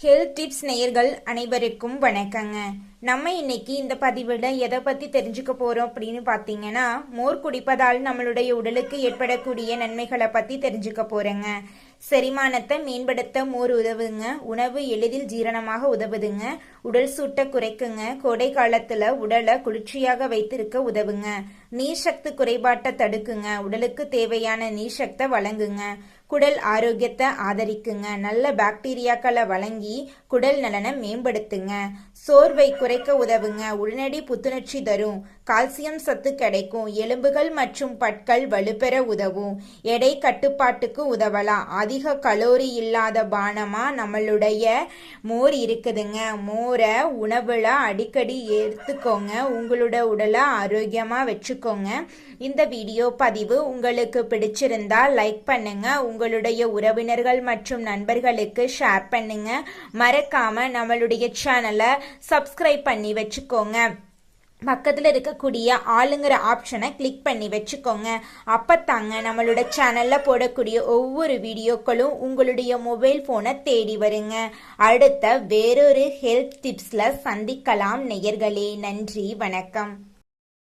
Health tips நேயர்கள் அனைவருக்கும் வணக்கங்க. நம்ம இன்னைக்கு இந்த பதிவில் எதை பற்றி தெரிஞ்சுக்க போகிறோம் அப்படின்னு பார்த்தீங்கன்னா, மோர் குடிப்பதால் நம்மளுடைய உடலுக்கு ஏற்படக்கூடிய நன்மைகளை பற்றி தெரிஞ்சுக்க போகிறேங்க. செரிமானத்தை மேம்படுத்த மோர் உதவுங்க. உணவு எளிதில் ஜீரணமாக உதவுதுங்க. உடல் சூட்டை குறைக்குங்க. கோடை காலத்தில் உடலை குளிர்ச்சியாக வைத்திருக்க உதவுங்க. நீர் சக்தி குறைபாட்டை தடுக்குங்க. உடலுக்கு தேவையான நீர் சக்தி வழங்குங்க. குடல் ஆரோக்கியத்தை ஆதரிக்குங்க. நல்ல பாக்டீரியாக்களை வழங்கி குடல் நலனை மேம்படுத்துங்க. சோர்வை குறைக்க உதவுங்க. உடனடி புத்துணர்ச்சி தரும். கால்சியம் சத்து கிடைக்கும். எலும்புகள் மற்றும் பற்கள் வலுப்பெற உதவும். எடை கட்டுப்பாட்டுக்கு உதவலாம். அதிக கலோரி இல்லாத பானமா நம்மளுடைய மோர் இருக்குதுங்க. மோரை உணவுல அடிக்கடி எடுத்துக்கோங்க. உங்களோட உடலை ஆரோக்கியமா வச்சுக்கோங்க. இந்த வீடியோ பதிவு உங்களுக்கு பிடிச்சிருந்தா லைக் பண்ணுங்க. உங்களுடைய உறவினர்கள் மற்றும் நண்பர்களுக்கு ஷேர் பண்ணுங்க. மறக்காம நம்மளுடைய சேனலை சப்ஸ்கிரைப் பண்ணி வச்சுக்கோங்க. பக்கத்தில் இருக்கக்கூடிய ஆளுங்கிற ஆப்ஷனை கிளிக் பண்ணி வச்சுக்கோங்க. அப்பத்தாங்க நம்மளோட சேனலில் போடக்கூடிய ஒவ்வொரு வீடியோக்களும் உங்களுடைய மொபைல் ஃபோனை தேடி வருங்க. அடுத்த வேறொரு ஹெல்த் டிப்ஸில் சந்திக்கலாம் நேயர்களே. நன்றி, வணக்கம்.